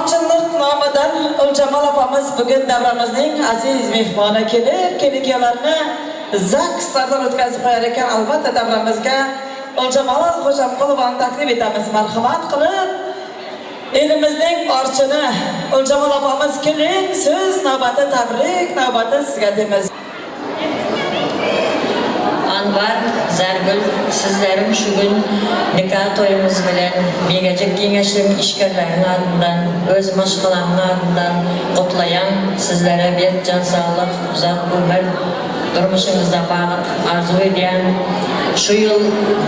Orçunluq nomidan Uljamal opamiz bugun davramizning aziz mehmoni kelib-kelganlarni zakslardan o'tkazib qo'yar ekan. Albatta davramizga Uljamal Xo'jamqulovani taklif etamiz. Marhamat qilib elimizning orchini Uljamal opamiz keling, siz navbati tabrik, navbati sizga deymiz. Anvar, Zargul, sizlerim şu gün nikah toyumuz bilen Begecik Gençlik işgörlerinin adından, öz maşgalarının adından kutlayan sizlere bir can sağlık, uzak ömür durmuşunuzda bağıp arzu eden şu yıl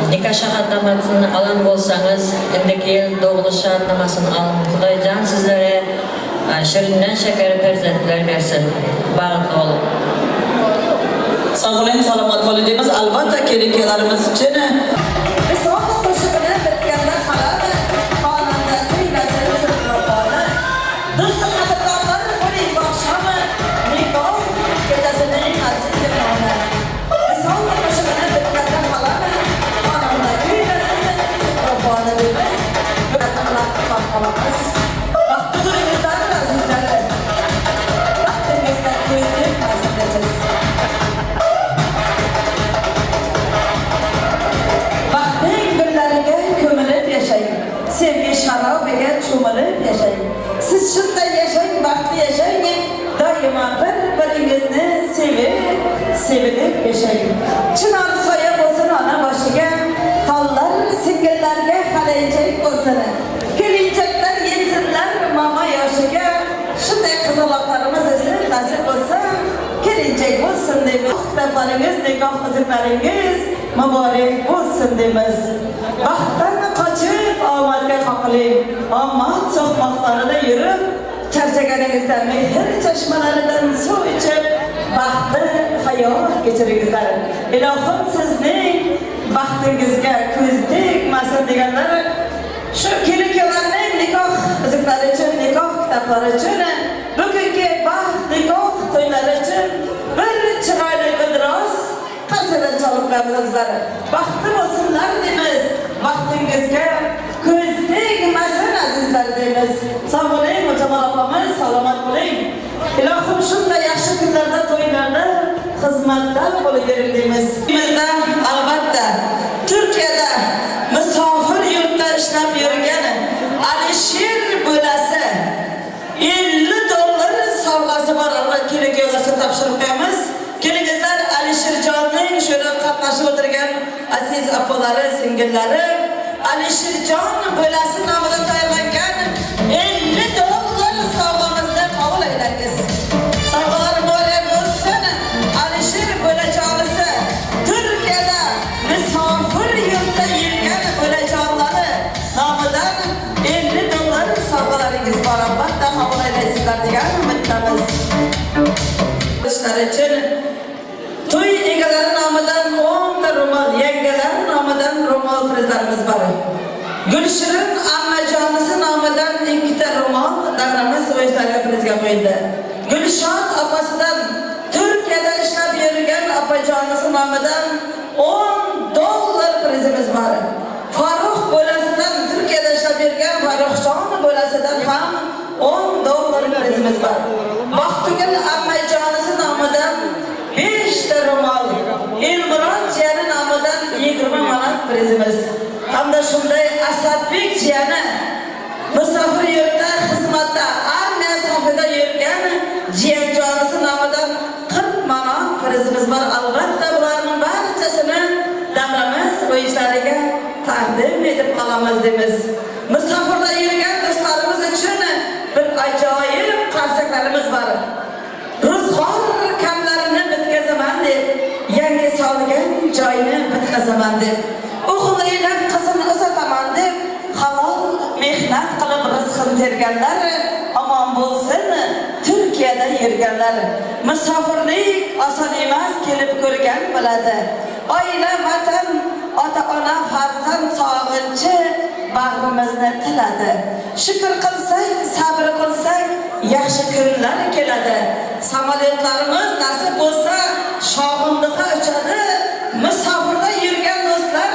nikah şahadnamasını alan olsanız, indiki yıl doğuluş şahadnamasını alın. Kudaycan sizlere şirinden şeker perzentler versin. Bağıp olun. Sağ olun, salamat olun deymiz. Albatta kelinkelarimiz için. Sevgi şarabiga cho'milib yashang. Siz shunday yashang, baxtli yashang, doimo bir-biringizni sevilib yashang. Chinor soya bo'lsin ona boshiga, tollar singillarga qalaychak bo'lsin. Kelinchaklar yetsinlar mama yoshiga, shunday qizaloqlarimiz esa nasib bo'lsa, kelinchak bo'lsin deymiz. Kitoblaringiz, nikoh huzurlaringiz muborak bo'lsin deymiz. Baxtdan qochib omadga qoqiling, omad so'qmoqlarida yurib, charchaganingizda mehr chashmalaridan suv ichib, baxtli hayot kechiringizlar. Ilohim sizning baxtingizga ko'z tegmasin deganlar shu kelin-kuyovlarning nikoh huzurlari uchun, nikoh kitoblari uchun, bugungi baxt nikoh to'ylari uchun bir chiroyli ildiroz qasadan chalib qo'yamizlar. Baxtli bo'lsinlar deymiz. Baxtingizga ko'z tegmasin azizlar deymiz. Sog' bo'ling, Uljamal opamiz, salomat bo'ling. Ilohim shunday yaxshi kunlarda, to'ylarda xizmatda bo'lavering deymiz. Bizda albatta Turkiyada musofir yurtda ishlab yurgan Alisher bo'lasi $50 sovg'asi bor. Kelin-kuyovlarga topshirib qo'yamiz. Kelingizlar, Alisherjonning shuna qatnashib o'tirgan aziz opalari, singillari Alisherjon bo'lasi nomidan tayyorlangan $50 sovg'amizni qabul aylangiz. Sovg'alar muborak bo'lsin. Alisher bo'lajonisi Turkiyada musofir yurtda yurgan bo'lajonlari nomidan $50 sovg'alaringiz bor. Albatta qabul aylaysizlar degan umiddamiz. Için to'y egalari nomidan 10 ta ro'mol, yangalar nomidan ro'mol prizlarimiz bor. Gulshirin ammajonisi nomidan 2 ta ro'mol davramiz o'yinlarga prizga qo'yildi. Gulshod opasidan Turkiyada ishlab yurgan opajonisi nomidan $10 prizimiz bor. Farruh bo'lasidan Turkiyada ishlab yurgan Farruhjon bo'lasidan ham $10 prizimiz bor. Baxtugul ammajonisi nomidan 5 ta ro'mol, Elmuron jiyani nomidan 20 manat prizimiz. Hamda shunday Asadbek jiyani musofir yurtda xizmatda armiya safida yurgan jiyanjonisi nomidan 40 manat prizimiz bor. Albatta bularning barchasini davramiz o'yinlariga taqdim etib qolamiz deymiz. Musofirda yurgan do'stlarimiz uchun bir ajoyib qarsaklarimiz bor. Ruzg'or kamlarini bitkazaman deb, yangi solgan joyini bitkazaman deb, o'g'illar qizini uzataman deb, halol mehnat qilib rizqini terganlar omon bo'lsin. Turkiyada yurganlar musofirlik oson emas, kelib ko'rgan bo'ladi. Oila, vatan, ota-ona, farzand sog'inchi bag'rimizni tiladi. Shukr qilsak, sabr qilsak, yaxshi kunlar keladi. Samolyotlarimiz nasib bo'lsa shog'indiga uchadi. Musofirda yurgan do'stlar,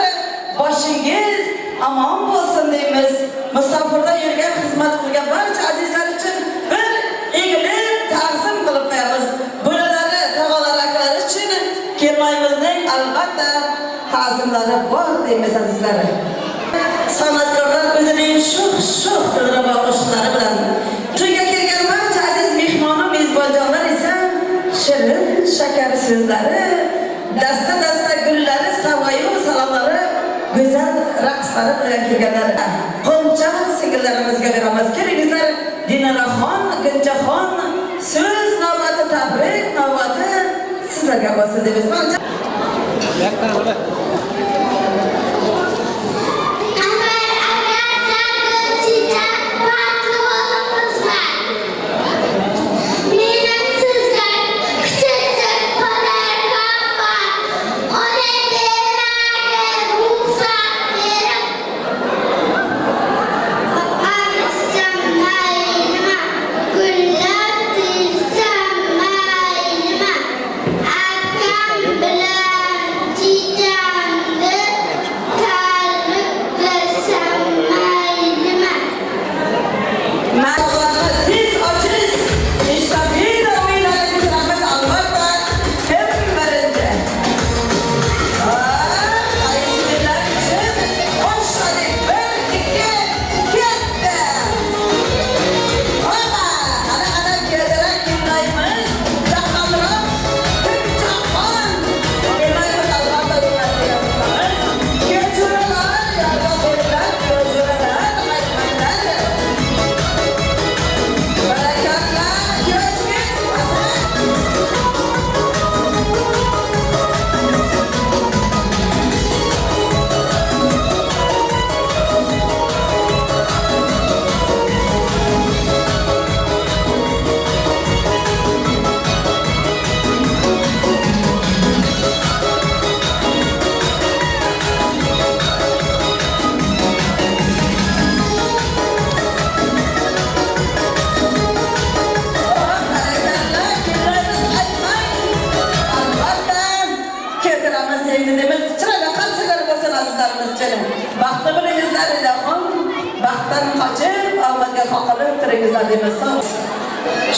boshingiz omon bo'lsin deymiz. Musofirda yurgan xizmat qilgan barcha azizlar ta'zimlari bor deymiz azizlar. San'atkorlar o'zining sho'x dilrabo qo'shiqlari bilan to'yga kelgan barcha aziz mehmonu mezbonjonlar esa shirin shakar so'zlari, dasta gullari, savoyu salomlari, go'zal raqslari bilan kelganlar. Qo'ncha singillarimizga beramiz. Kelingizlar, Dinoraxon, Gunjaxon, so'z navbati, tabrik navbati sizlarga bo'lsin deymiz.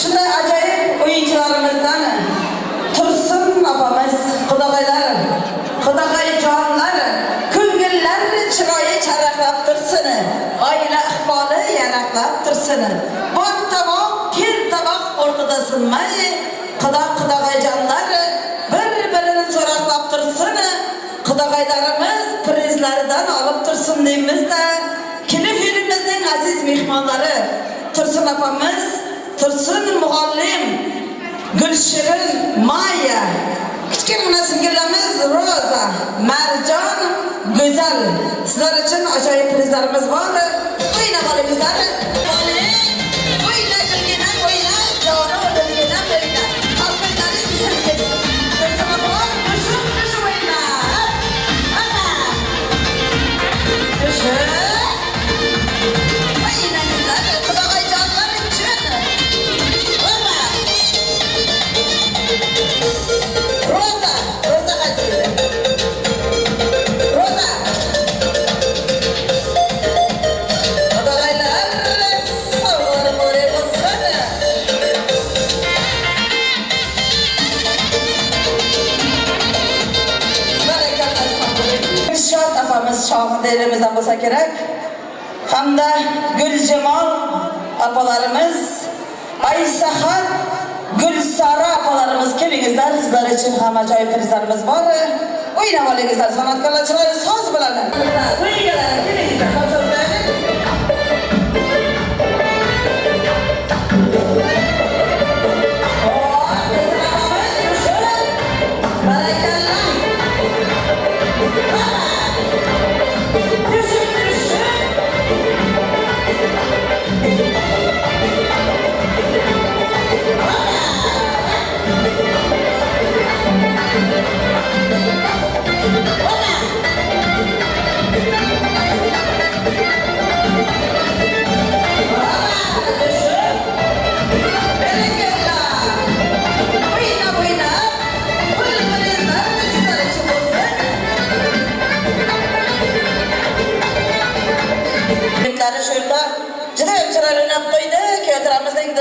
Shunday ajoyib o'yinchilarimizdan Tursun opamiz, Xudoyjonlar, ko'ngillar chiroyi charaqlab tursin, oila iqboli yaraqlab tursin. Bor tomoq, kel tomoq o'rtada sinmay, Xudoyjonlar bir-birini so'raqlab tursin. Xudoylarimiz prizlaridan olib tursin deymizda. Klip filmimizning aziz mehmonlari Tursun opamiz, Tursun muallim, Gulshirin, Maya, kichkina singillamiz Roza, Marjon, Go'zal. Sizlar uchun ajoyib prizlarimiz bor. O'yna bolangizlar. O'yna bilgina, o'yna, joni o'lgina, o'yna. Xalqlari bizga Tursun opam, qo'shiq o'yna. Ana. Qo'shiq. Şahidlerimizden bo'lsa kerak. Hamda Gulcamol opalarimiz, Aysahat, Gulsara opalarimiz kelingizlar. Sizlar uchun ham ajoyib prizlarimiz bor. O'ynab olingizlar, san'atkorlar chiroyli so'z bilan. O'yingalar kelingizlar.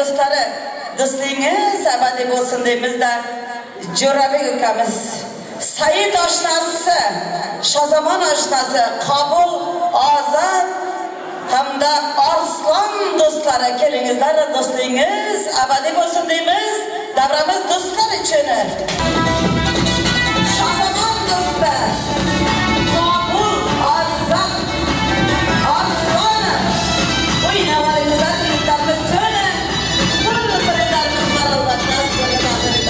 do'stlari, do'stingiz abadiy bo'lsin deymizda. Jo'rabek ukamiz Sayit aşnası, Şazaman aşnası, Kabul, Azat, hamda Arslan dostları kelinizler, dostluğunuz abadi olsun deyimiz, davramız dostlar için. Şazaman dostlar, Kabul, Azat, Arslan, oynavarınızlar, yurtlarımız tüne, kurulu kırıklarımız var Allah'tan, kırıklarımız.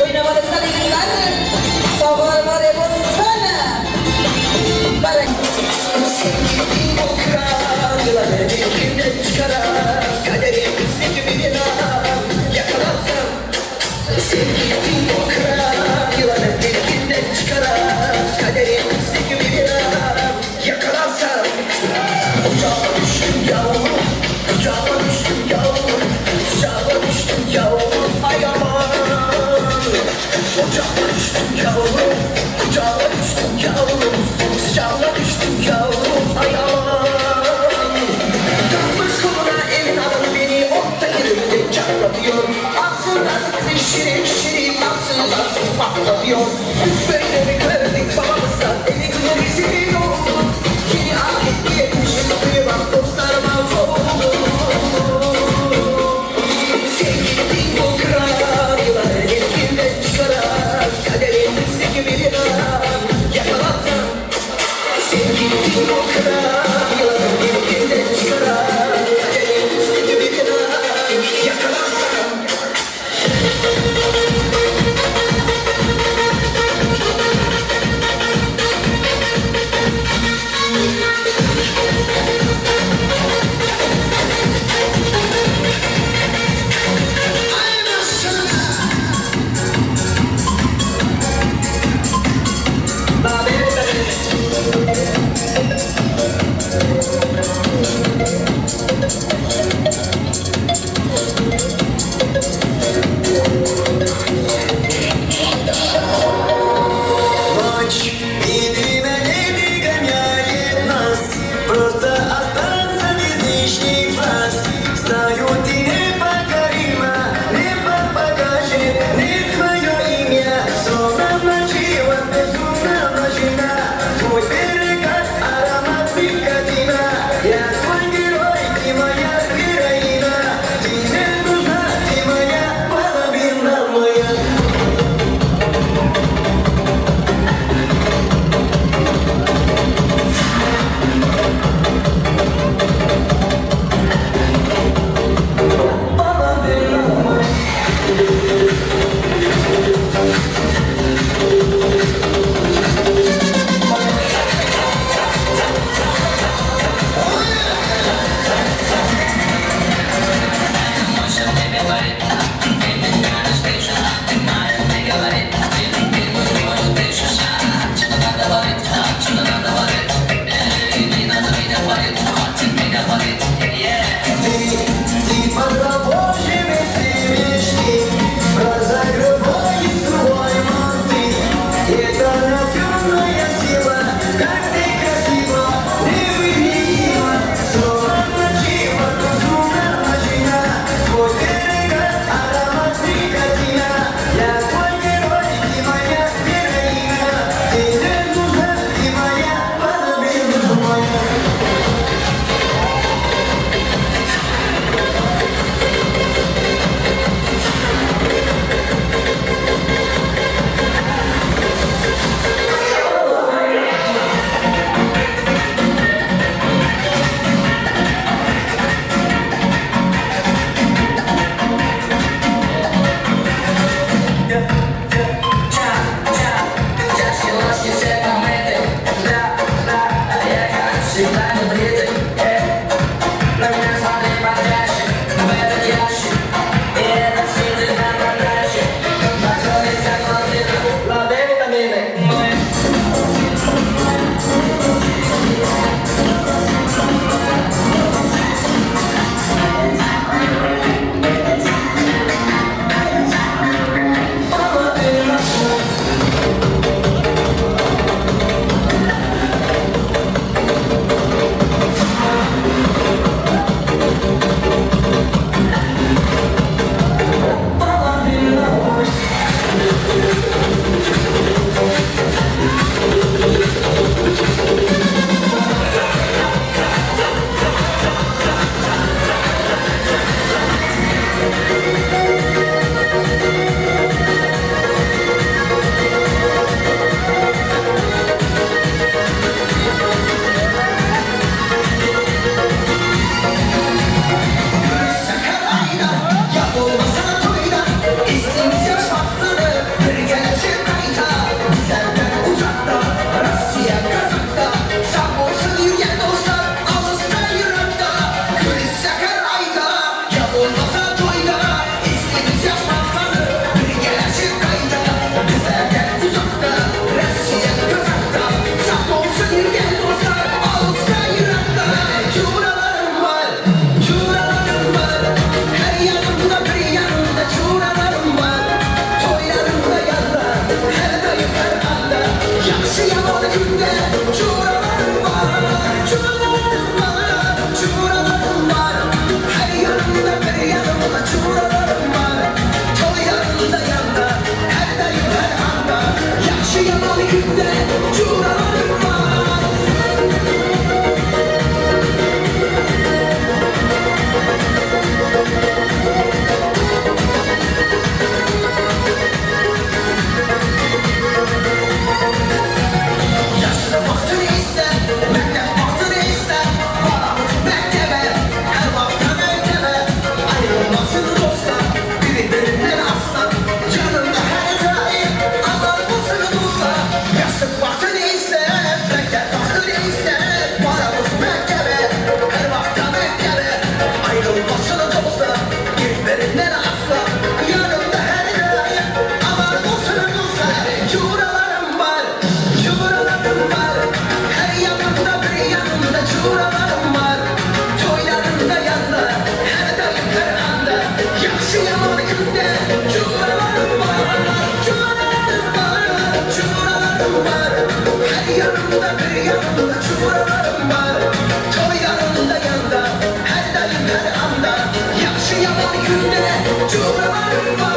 Oynavarınızlar, yurtlarımız, sabır var sana. Barış. Sevgili okra, yılanı bir çıkarar, kaderim bizdeki bir yanar, yakalarsam. Sevgili okra, yılanı bir çıkarar, kaderim bizdeki bir yanar, yakalarsam. Uçağa düştüm yavrum, uçağa düştüm yavrum, uçağa düştüm yavrum, ay aman. Uçağa düştüm yavrum, uçağa düştüm yavrum, uçağa düştüm yavrum, ay aman. Takmış koluna elin adamı beni orta yerinde çatlatıyor. Aslında sizi şirin şirin nasıl nasıl patlatıyor. Biz böyle mi kırdık babamızdan eli kızı bizi yordu. Yeni adet yetmişiz duyulan dostlarıma oldu. Sevgili bu kral yılanı elinden çıkarar, kaderimizdeki bir yanar, yakalarsam. Sevgili bu kral yılanı elinden çıkarar, kaderimizdeki bir yanar, yakalarsam. Ночь, и время не перегоняет нас, просто останься без лишних фраз. Знаю, ты непокорима, небо покажет мне твое имя. Словно в ночи, вот безумно ночина, твой берег, аромат никотина. Я твой герой, ты моя героина, ты мне нужна, ты моя половина моя. Ты под рабочими мечты, разогревает свой мотив. Это темная сила, как ты красива, невыносима. Словно ночи, вот безумно ночина, твой берег, аромат никотина. Я твой герой, ты моя героина, ты мне нужна, ты моя половина моя. yanımda çukurlarım var. Toy yanımda yanda, her daim her anda. Yaxşı yaman günde çukurlarım var.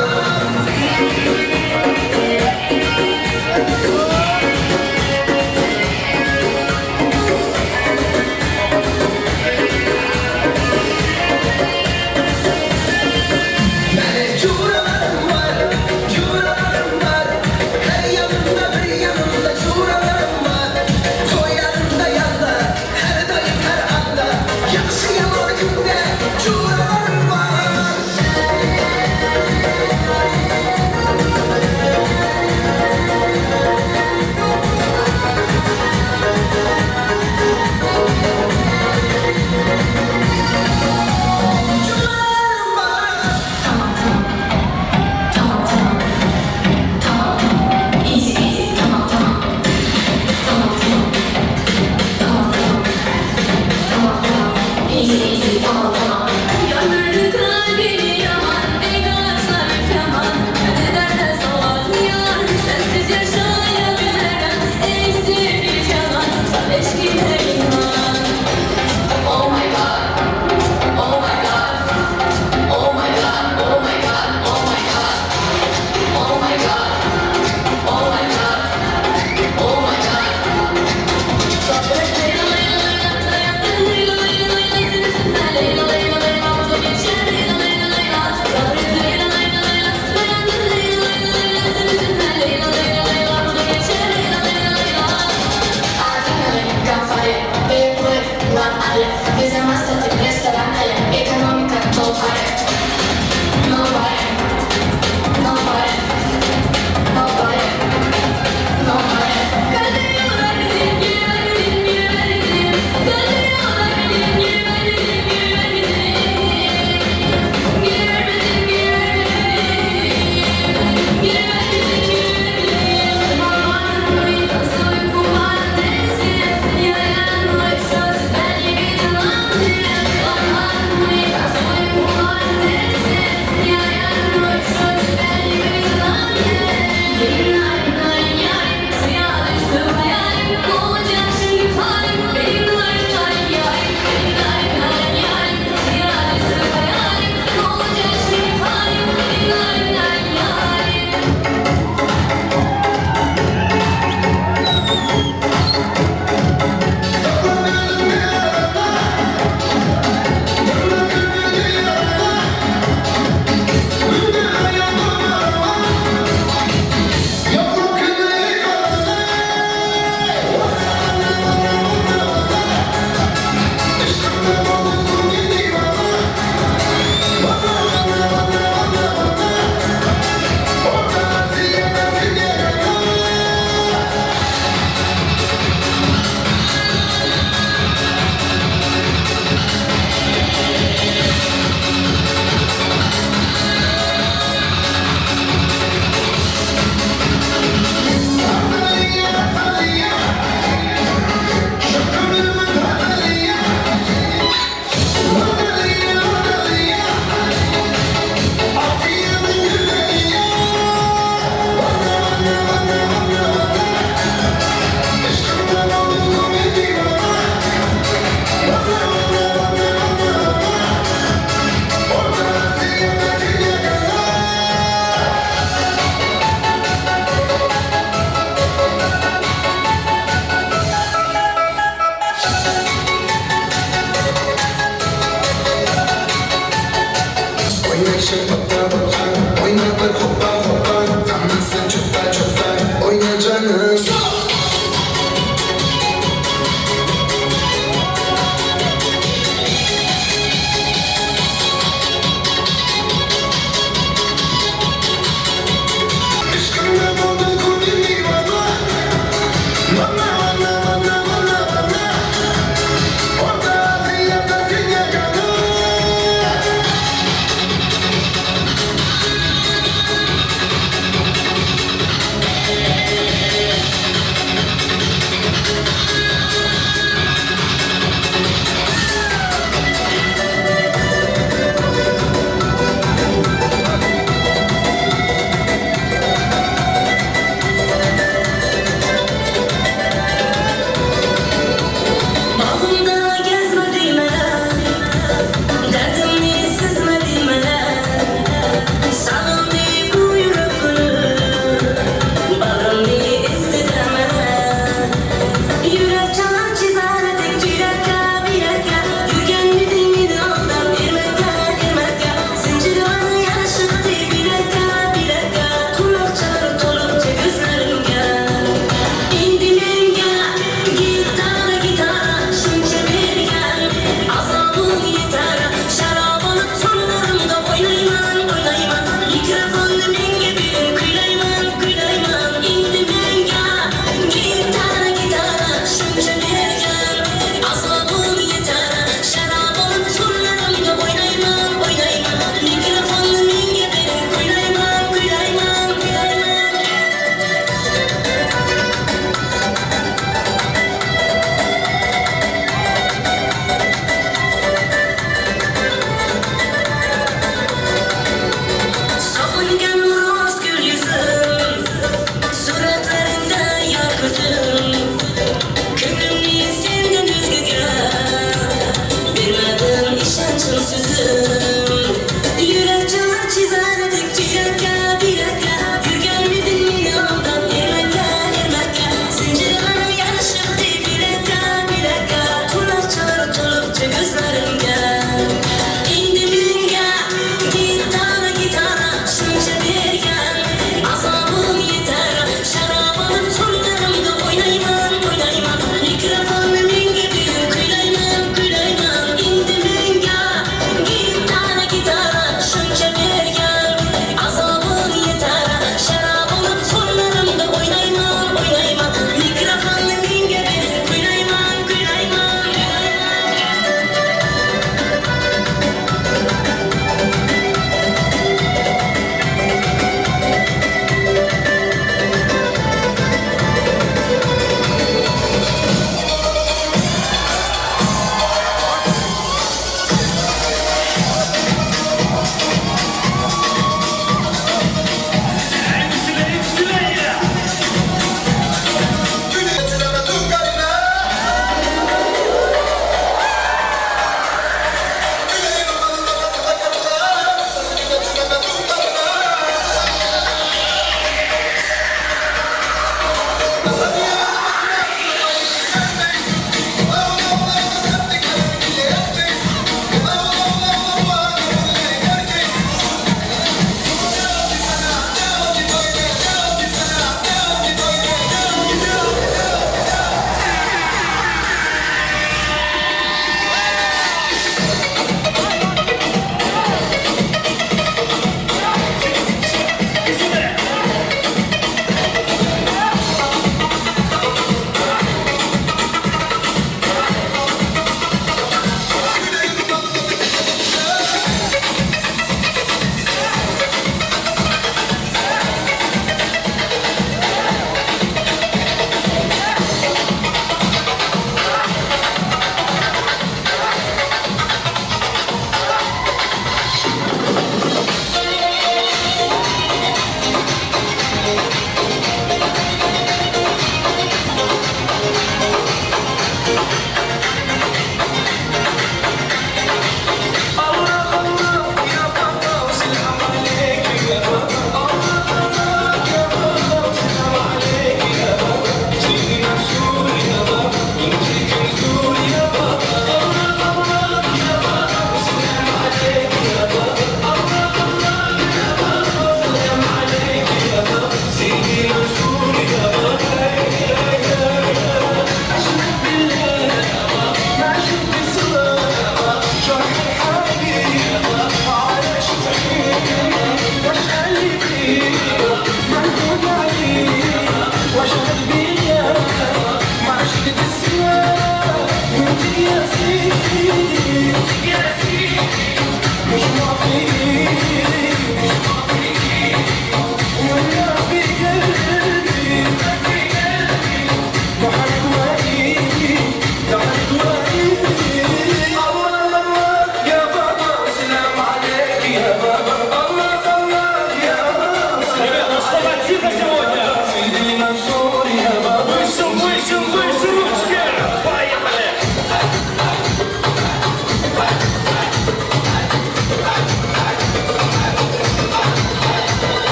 Benim çukurlarım var, çukurlarım var. Her yanımda bir yanımda çukurlarım var. Toy yanımda yanda, her daim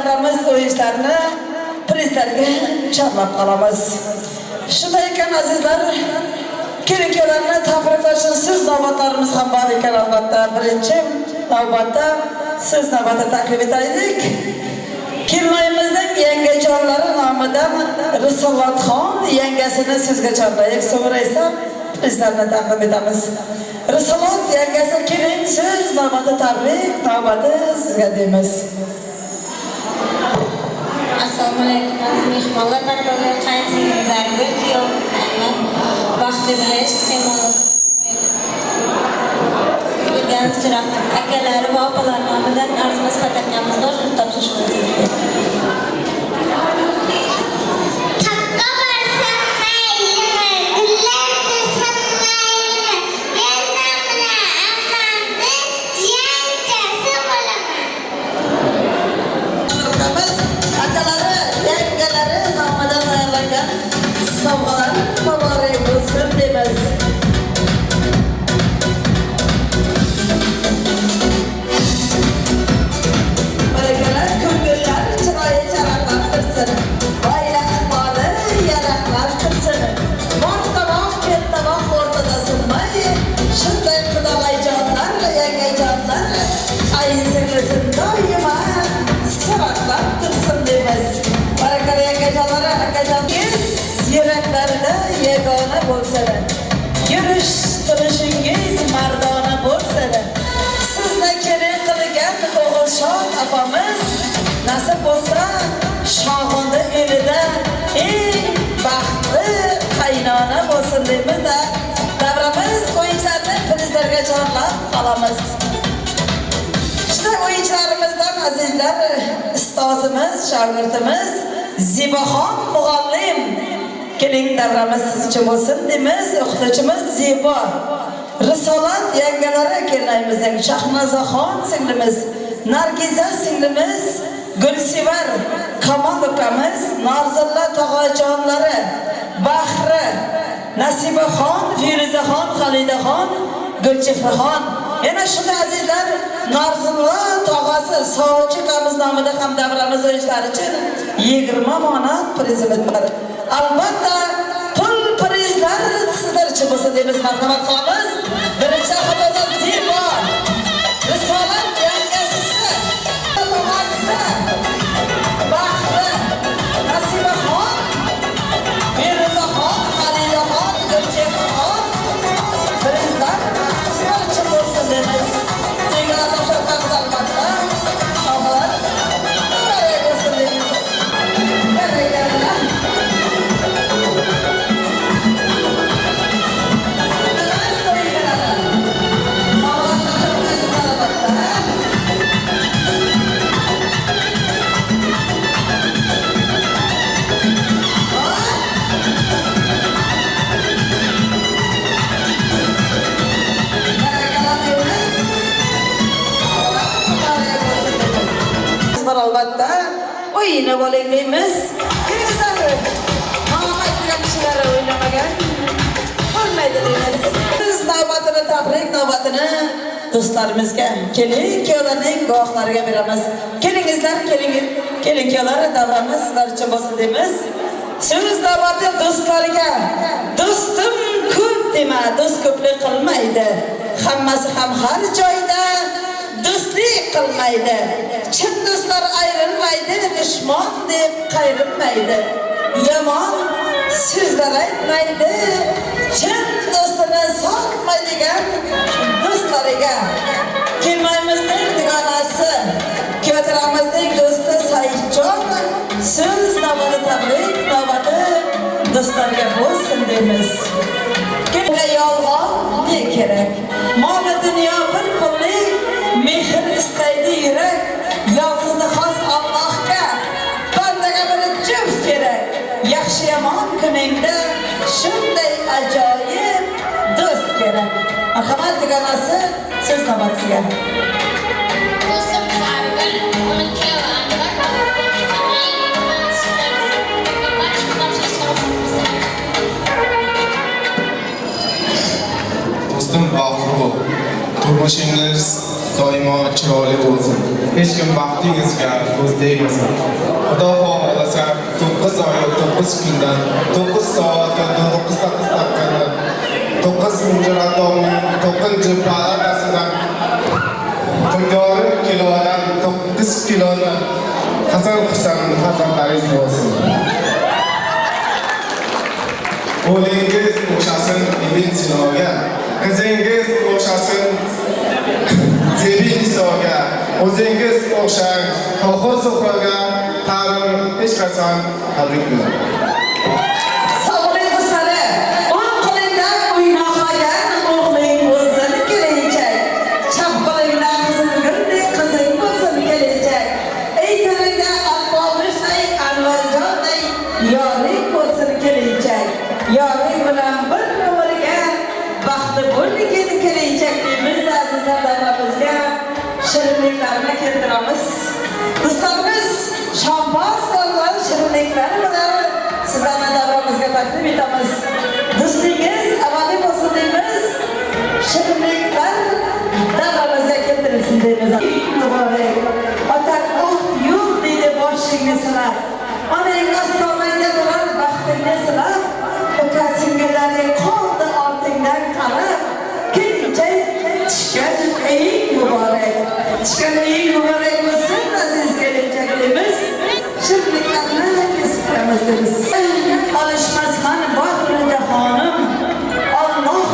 davramız oyuncularını prizlerge çarlap kalamız. Şundayken azizler, gerekiyorlarını tabriklaşın. Siz navbatlarımız ham var iken albatta birinci navbatta siz navbatta taklif edaydık. Kirmayımızın yengecanları namıdan Rısallat Khan yengesini sizge çarlayık. Sonra ise bizlerine taklif edemiz. Rısallat yengesi kirin siz navbatta tabrik, navbatı sizge deyimiz. Assalamualaikum mehmonlar barabara qaynsinglim Zargul kuyovimni vaqti bilish kemalı bilgan uchun rahmat akalari va opalar nomidan arzimas xatarkamiz bor topshirishimiz Savalar mübarek olsun demez. Berekeler, köngüller, çırayı çaraklattırsın. Bayrakları, yaraklattırsın. Var tabak, ket tabak ortadasın. Şunday kıdalaycanlar, yengecanlar, ayın sırrısın daima sıraklattırsın demez. Berekeler yengecanlara, yengecanlar. Yüreklerinde yurish turishingiz mardona bo'lsin. Sizni kelin qilgan O'g'ilshod opamiz nasib bo'lsa Shohonda elida eng baxtli qaynona bo'lsin deymiz-da. Davramiz o'yinchilarni prizlarga chorlab qolamiz. Shunday o'yinchilarimizdan azizlar, ustozimiz, shogirdimiz Ziboxon muallim keling davramiz siz uchun bo'lsin deymiz. O'qituvchimiz Zibo Risolat yangalari kelinimizning Shahnozaxon singlimiz, Nargiza singlimiz, Gulsevar Kamol ukamiz, Norzilla tog'ajonlari, Bahri, Nasibaxon, Feruzaxon, Xolidaxon, Gulchehraxon. Yana shunday azizlar, Norzilla tog'asi Sovchi ukamiz nomida ham davramiz o'yinchilari uchun 20 manat prizimiz bor. Albatta pul prizlar sizlar uchun bo'lsa deymiz, marhamat qilamiz. Birinchi xatoda Zibo Risolat yangasi tog'asi Bahri, Nasibaxon, Feruzaxon, Xolidaxon, Gulchehraxon prizlar sizlar uchun bo'lsin deymiz. Sevgili do'stlar, albatta sog'lar bo'lsin deymiz. Albatta o'yini bo'ling deymiz. Kimizlar Muhammad degan kishilar o'ynamagan bo'lmaydi deymiz. Biz navbatini tabrik navbatini do'stlarimizga, kelin-kuyovlarning guvohlariga beramiz. Kelingizlar, kelin-kuyovlar davramiz sizlar uchun bo'lsin deymiz. So'z navbati do'stlariga. Do'stim ko'p dema, do'st ko'plik qilmaydi. Hammasi ham har joyda do'stlik qilmaydi. Chin do'stlar ayrilmaydi, dushman deb qayrilmaydi. Yomon so'zlar aytmaydi, chin do'stini sotmaydigan do'stlariga. Kelmayimizning dugonasi, kuyovlarimizning do'sti Saidjon so'z navbati tabrik navbati do'stlarga bo'lsin deymiz. Kimga yolg'on ne kerak? Mol dunyo bir pullik, mehr istaydi yurak. Yolg'izlik xos Allohga, bandaga bir juft kerak. Yaxshi yomon kuningda shunday ajoyib do'st kerak. Marhamat dugonasi so'z navbatiga. Do'stim Sargul, uning kuyovi Do'stim Bahru, turmushingiz doimo chiroyli bo'lsin. Hech kim baxtingizga ko'z tegmasin. Xudo xohlasa 9 oy 9 kundan 9 soatdan 9 daqiqadan 9 radomning 9 paradasidan 4 kilodan 9 kiloni Hasan Husan farzandlaringiz bo'lsin. O'g'lingiz o'xshasin Ibn Sinoga, qizingiz o'xshasin Zebin Isoga, o'zingiz o'xshang Tohir Zuhraga ta'lim hech qachon tabrik bilan. Sog'lik qilsani, o'ng qo'lingdan o'ynoqlagan o'g'ling bo'lsin kelajak. Chap qo'lingdan qizilgundek qizing bo'lsin kelajak. Ey tilingda Alpog'ishdek, Anvarjondek yoring bo'lsin kelajak. Yoring bilan bir umrga baxtli bo'lgin kelajak deymiz azizlar davramizga. Shirinliklarni keltiramiz. Do'stlarimiz shampas qilgan shirinliklar bilan sizlarni davramizga taklif etamiz. Do'stingiz abadiy bo'lsin deymiz. Shirinliklar davramizga keltirilsin deymiz. Muborak. Otak oq yo'l deydi boshingni silab. Onang ostonangda turar baxtingni silab. Uka-singllaring qoldi ortingdan qarab. Kelajak tishgan eng muborak. Tishgan eng muborak bo'lsin aziz kelajaklarimiz. Shirinliklarni kesib qo'yamiz deymiz. Olishmasman bor jahonim. Alloh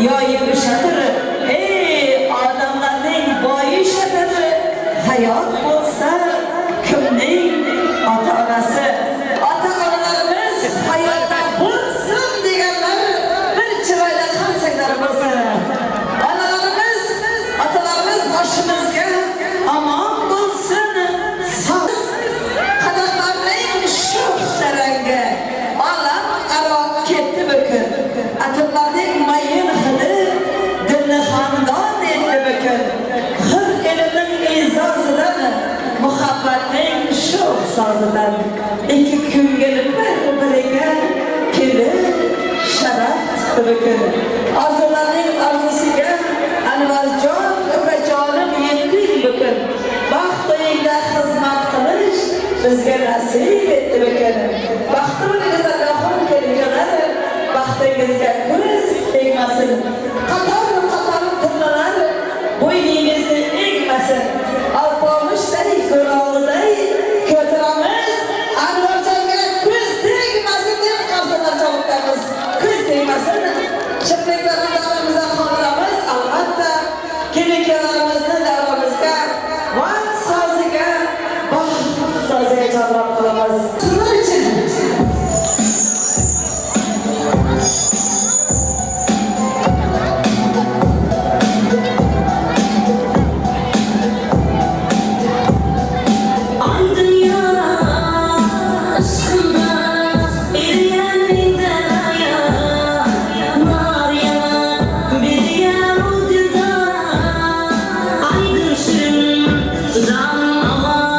ya yumuşatır. Ey adamların boyu şatır. Hayat olsa kimning ota-onasi. Ota-onalarimiz hayotda bo'lsin deganlar bir chiroyli qarsaklar bo'lsin. Onalarimiz, otalarimiz boshimizga omon bo'lsin. Sog' qadamlarning sho'x taranga olam aro ketdi bugun. Atirlarning mayin hidi dilni xandon etdi bugun. Hir elimning e'zozidan muhabbatning sho'x sozidan ikki ko'ngil bir-biriga kelib sharaf chiqdi bugun. Orzularning orzusiga Anvarjon ukajonim yetdik bugun. Baxt to'yingda xizmat qilish bizga nasib etdi bugun. Baxtimizga rahim kelinglar, baxtingizga ko'z tegmasin. Qator turnalar bo'yningizni egmasin. Alpomishdek go'rog'iday ko'taramiz. Anvarjonga ko'z tegmasin deb qarzlar chalibamiz. Ko'z tegmasin. Shipliklarni davrimizda qoldiramiz. Albatta, kelinlarimizni davrimizga vaqt soziga, baxt soziga chaqirib qolamiz. Sizlar uchun Zan Allah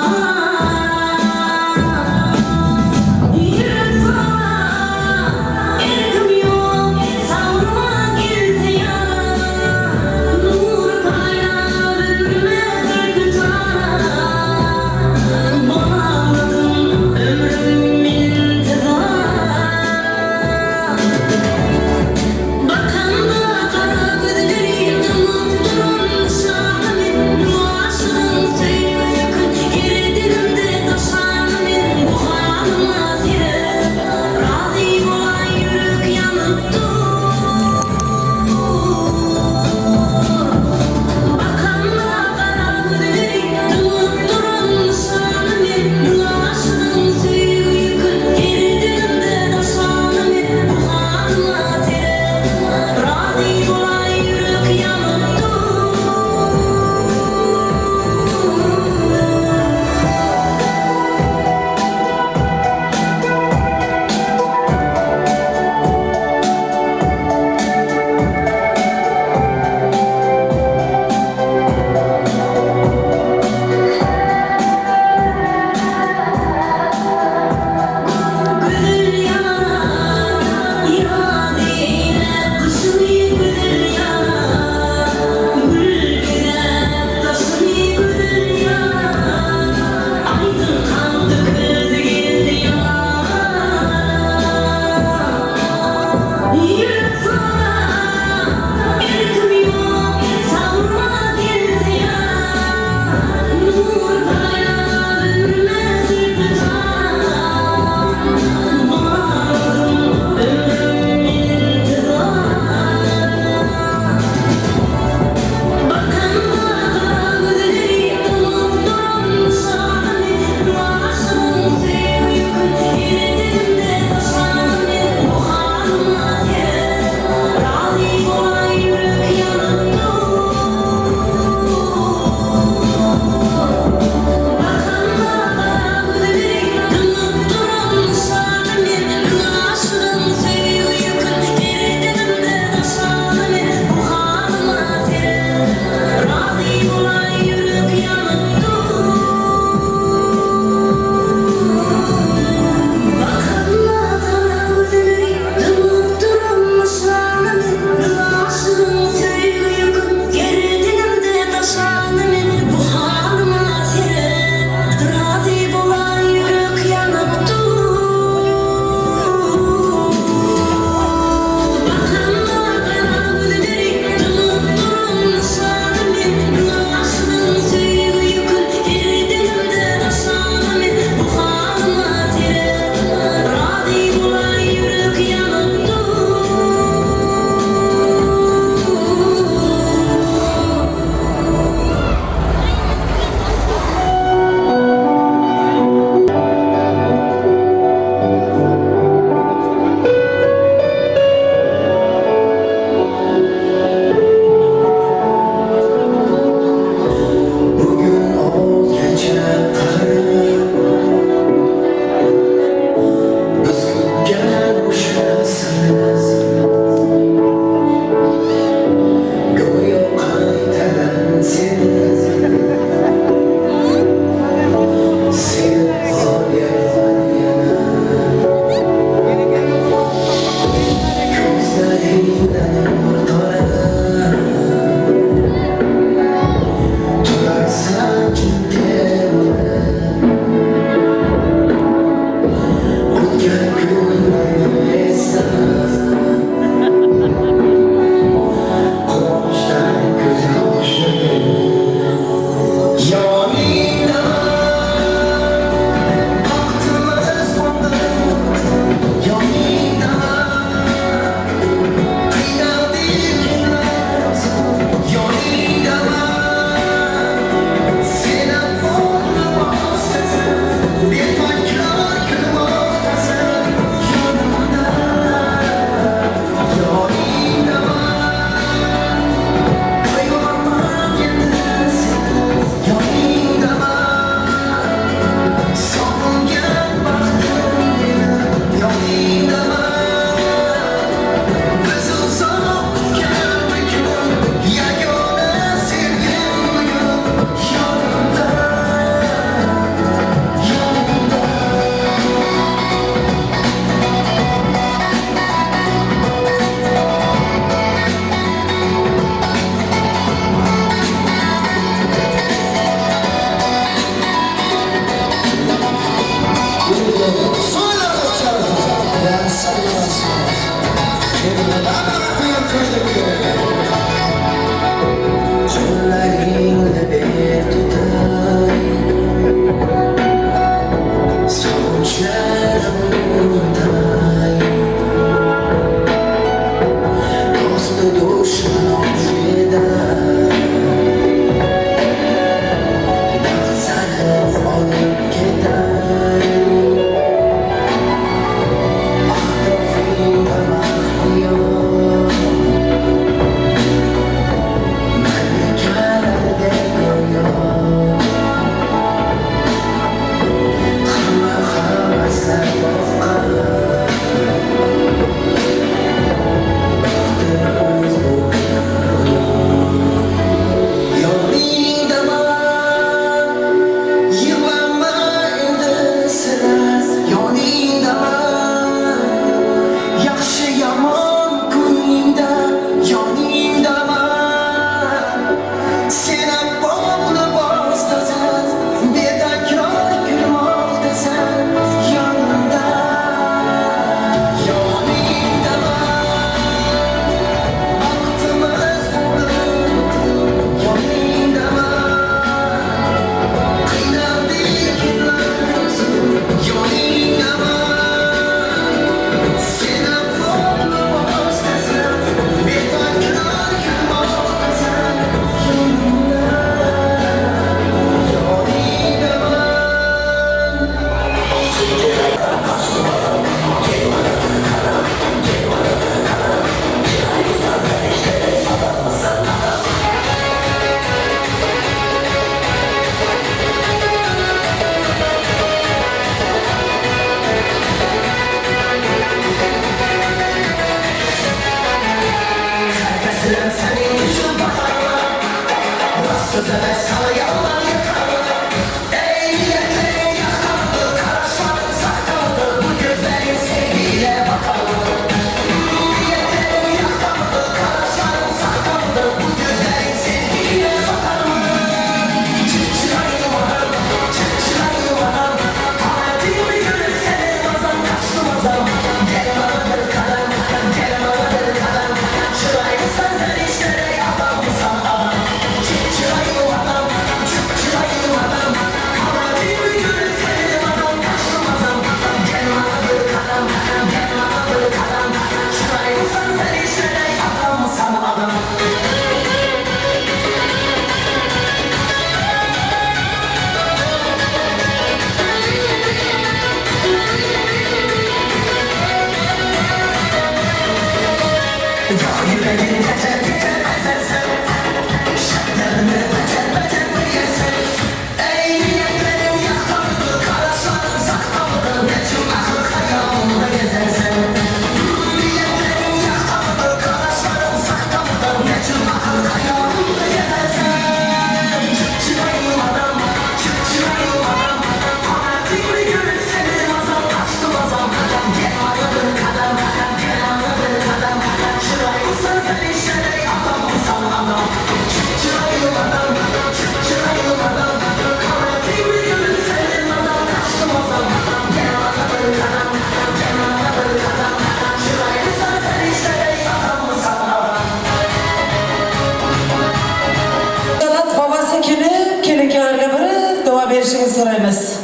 Soraymiz.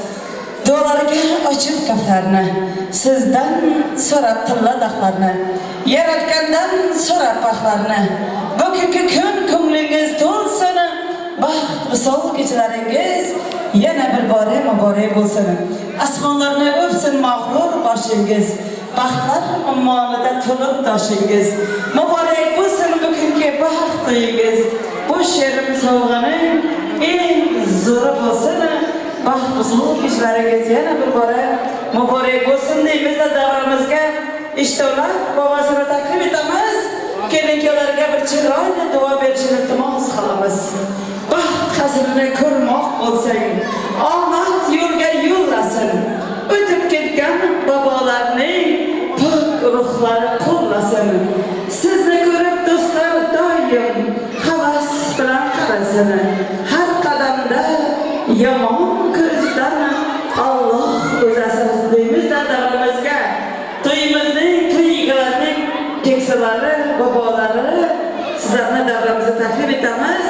Dualarga ochib kaflarni, sizdan so'rab tilladaqlarni, yaratgandan so'rab baxtlarni. Bugungi kun ko'nglingiz to'lsin, baxt misol kechalaringiz yana bir bora muborak bo'lsin. Asmonlarni o'psin mag'rur boshingiz, baxtlar ummonida to'lib toshingiz. Muborak bo'lsin bugungi baxt to'yingiz. Bu she'rim sovg'aning eng zo'ri bo'lsin. Baxt misol kechlaringiz yana bir bora muborak bo'lsin deymiz davramizga. İştevlat babasını taklif etamiz. Kelinkalarga bir chiroyli duo berishini iltimos qilamiz. Baxt qadrini ko'rmoq bo'lsang, omad yo'lga yo'llasin. O'tib ketgan bobolarning pok ruhlari qo'llasin. Sizni ko'rib do'stlar doim havas bilan qarasin. Har qadamda yomon ko'zdan Alloh o'zasiz deymiz davramizga. To'yimizning to'yigalarning keksalari, bobolari sizlarni davramizga taklif etamiz.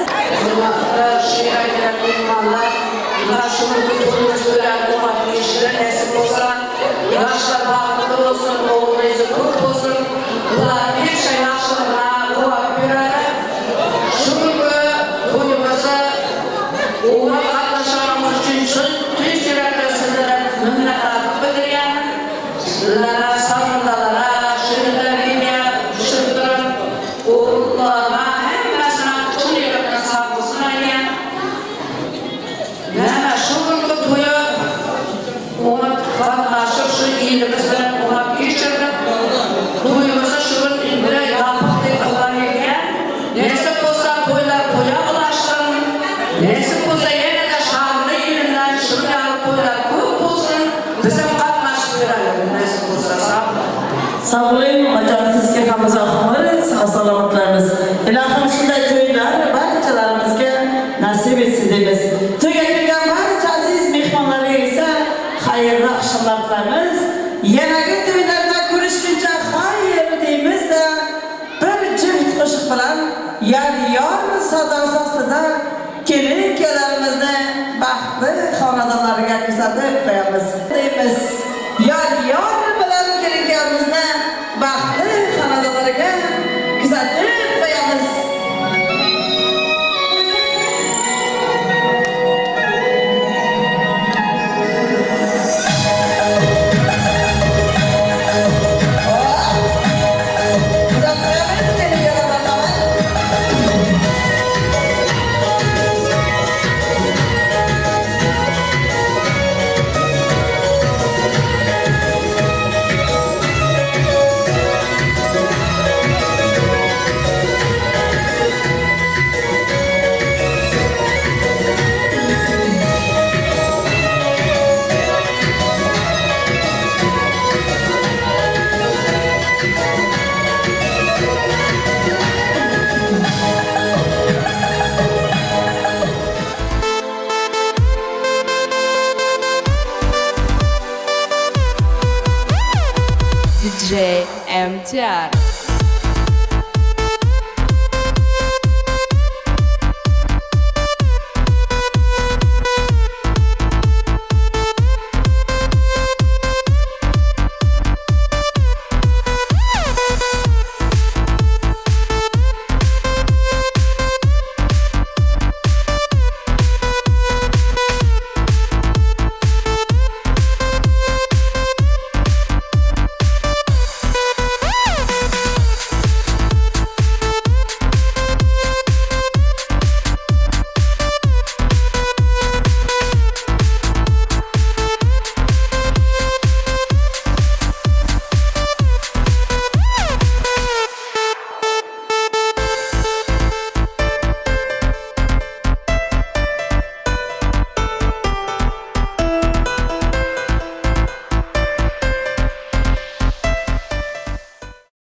Sağlayın, acansızki hamıza sağ salamatlarımız. İlahım şunday toylar barchalarımızga nasip etsin deymiz. To'yga kelgan barcha aziz mehmonlarga esa xayrli akşamlarımız. Yanagi to'ylarda ko'rishguncha xayr deymiz-da, bir jift qo'shiq bilan yor sadosi ostida kelin-kelarimizni baxtli xonadonlariga kuzatib qo'yamiz deymiz.